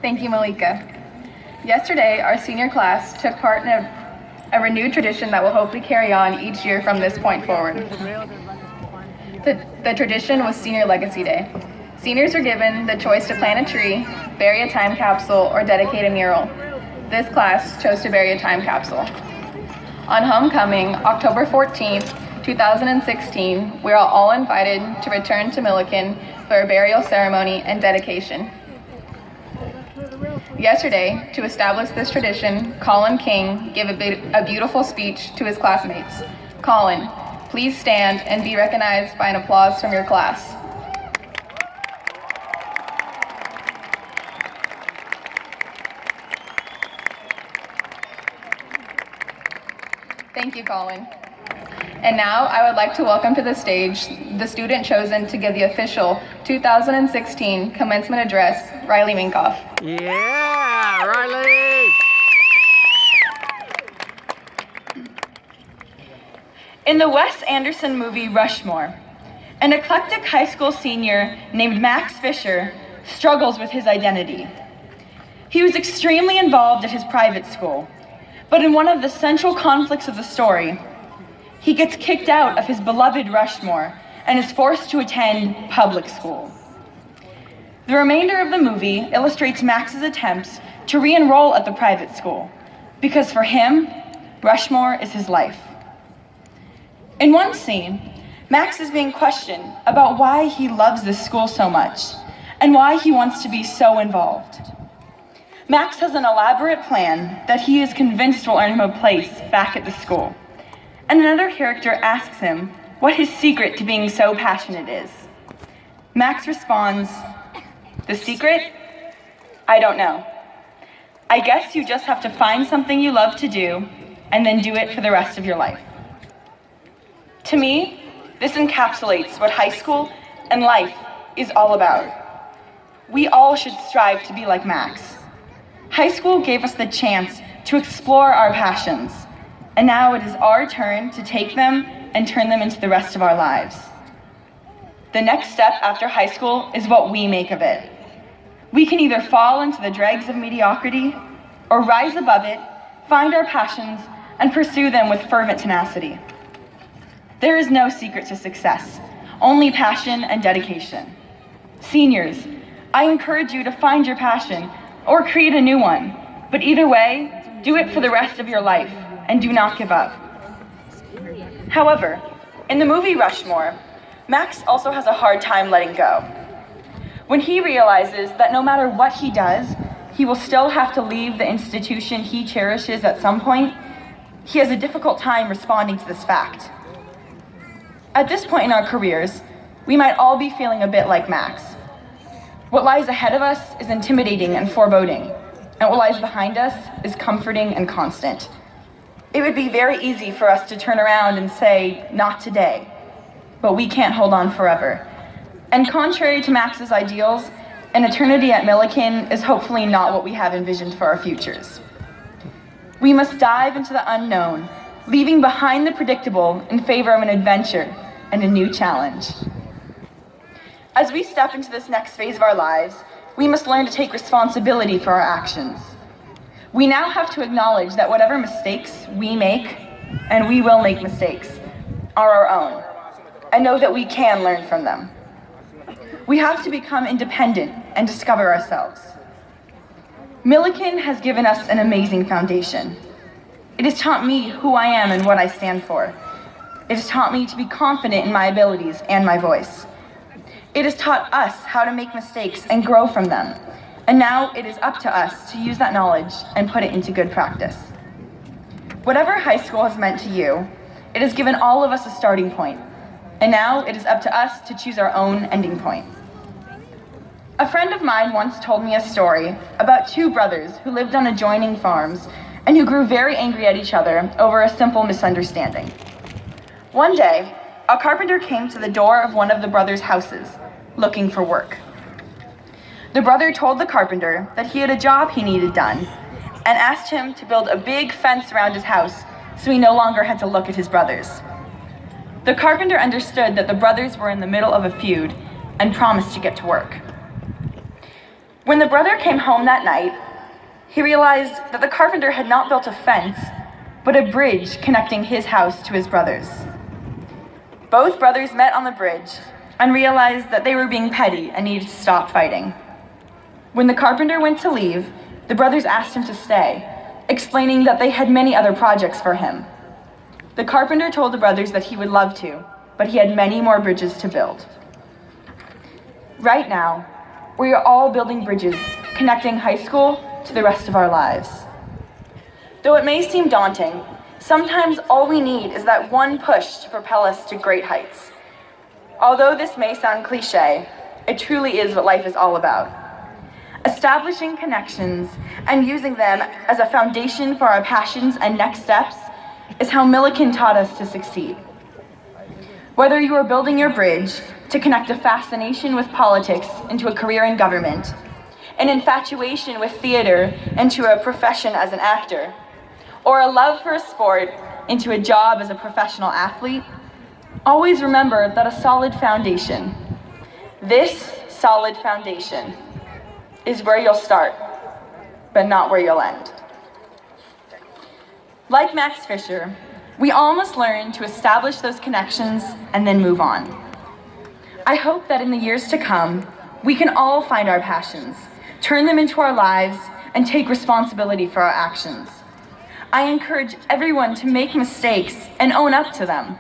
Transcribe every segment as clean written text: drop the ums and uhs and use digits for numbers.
Thank you, Malika. Yesterday, our senior class took part in a renewed tradition that will hopefully carry on each year from this point forward. The tradition was Senior Legacy Day. Seniors were given the choice to plant a tree, bury a time capsule, or dedicate a mural. This class chose to bury a time capsule. On homecoming, October 14th, 2016, we are all invited to return to Millikan for a burial ceremony and dedication. Yesterday, to establish this tradition, Colin King gave a beautiful speech to his classmates. Colin, please stand and be recognized by an applause from your class. Thank you, Colin. And now I would like to welcome to the stage the student chosen to give the official 2016 commencement address, Riley Minkoff. Yeah, Riley! In the Wes Anderson movie Rushmore, an eclectic high school senior named Max Fisher struggles with his identity. He was extremely involved at his private school, but in one of the central conflicts of the story, he gets kicked out of his beloved Rushmore and is forced to attend public school. The remainder of the movie illustrates Max's attempts to re-enroll at the private school, because for him, Rushmore is his life. In one scene, Max is being questioned about why he loves this school so much and why he wants to be so involved. Max has an elaborate plan that he is convinced will earn him a place back at the school. And another character asks him what his secret to being so passionate is. Max responds, "The secret? I don't know. I guess you just have to find something you love to do and then do it for the rest of your life." To me, this encapsulates what high school and life is all about. We all should strive to be like Max. High school gave us the chance to explore our passions, and now it is our turn to take them and turn them into the rest of our lives. The next step after high school is what we make of it. We can either fall into the dregs of mediocrity or rise above it, find our passions, and pursue them with fervent tenacity. There is no secret to success, only passion and dedication. Seniors, I encourage you to find your passion or create a new one, but either way, do it for the rest of your life and do not give up. However, in the movie Rushmore, Max also has a hard time letting go. When he realizes that no matter what he does, he will still have to leave the institution he cherishes at some point, he has a difficult time responding to this fact. At this point in our careers, we might all be feeling a bit like Max. What lies ahead of us is intimidating and foreboding, and what lies behind us is comforting and constant. It would be very easy for us to turn around and say, "Not today," but we can't hold on forever. And contrary to Max's ideals, an eternity at Millikan is hopefully not what we have envisioned for our futures. We must dive into the unknown, leaving behind the predictable in favor of an adventure and a new challenge. As we step into this next phase of our lives, we must learn to take responsibility for our actions. We now have to acknowledge that whatever mistakes we make, and we will make mistakes, are our own, and know that we can learn from them. We have to become independent and discover ourselves. Millikan has given us an amazing foundation. It has taught me who I am and what I stand for. It has taught me to be confident in my abilities and my voice. It has taught us how to make mistakes and grow from them. And now it is up to us to use that knowledge and put it into good practice. Whatever high school has meant to you, it has given all of us a starting point. And now it is up to us to choose our own ending point. A friend of mine once told me a story about two brothers who lived on adjoining farms and who grew very angry at each other over a simple misunderstanding. One day, a carpenter came to the door of one of the brothers' houses, looking for work. The brother told the carpenter that he had a job he needed done and asked him to build a big fence around his house so he no longer had to look at his brothers. The carpenter understood that the brothers were in the middle of a feud and promised to get to work. When the brother came home that night, he realized that the carpenter had not built a fence, but a bridge connecting his house to his brother's. Both brothers met on the bridge and realized that they were being petty and needed to stop fighting. When the carpenter went to leave, the brothers asked him to stay, explaining that they had many other projects for him. The carpenter told the brothers that he would love to, but he had many more bridges to build. Right now, we are all building bridges connecting high school to the rest of our lives. Though it may seem daunting, sometimes all we need is that one push to propel us to great heights. Although this may sound cliche, it truly is what life is all about. Establishing connections and using them as a foundation for our passions and next steps is how Millikan taught us to succeed. Whether you are building your bridge to connect a fascination with politics into a career in government, an infatuation with theater into a profession as an actor, or a love for a sport into a job as a professional athlete, always remember that a solid foundation, this solid foundation, is where you'll start, but not where you'll end. Like Max Fisher, we all must learn to establish those connections and then move on. I hope that in the years to come, we can all find our passions, turn them into our lives, and take responsibility for our actions. I encourage everyone to make mistakes and own up to them,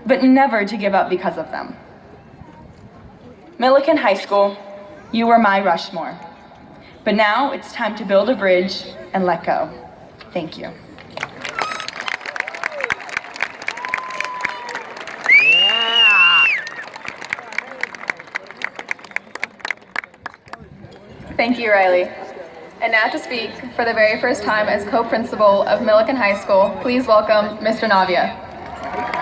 but never to give up because of them. Millikan High School, you were my Rushmore. But now it's time to build a bridge and let go. Thank you. Yeah. Thank you, Riley. And now to speak for the very first time as co-principal of Millikan High School, please welcome Mr. Navia.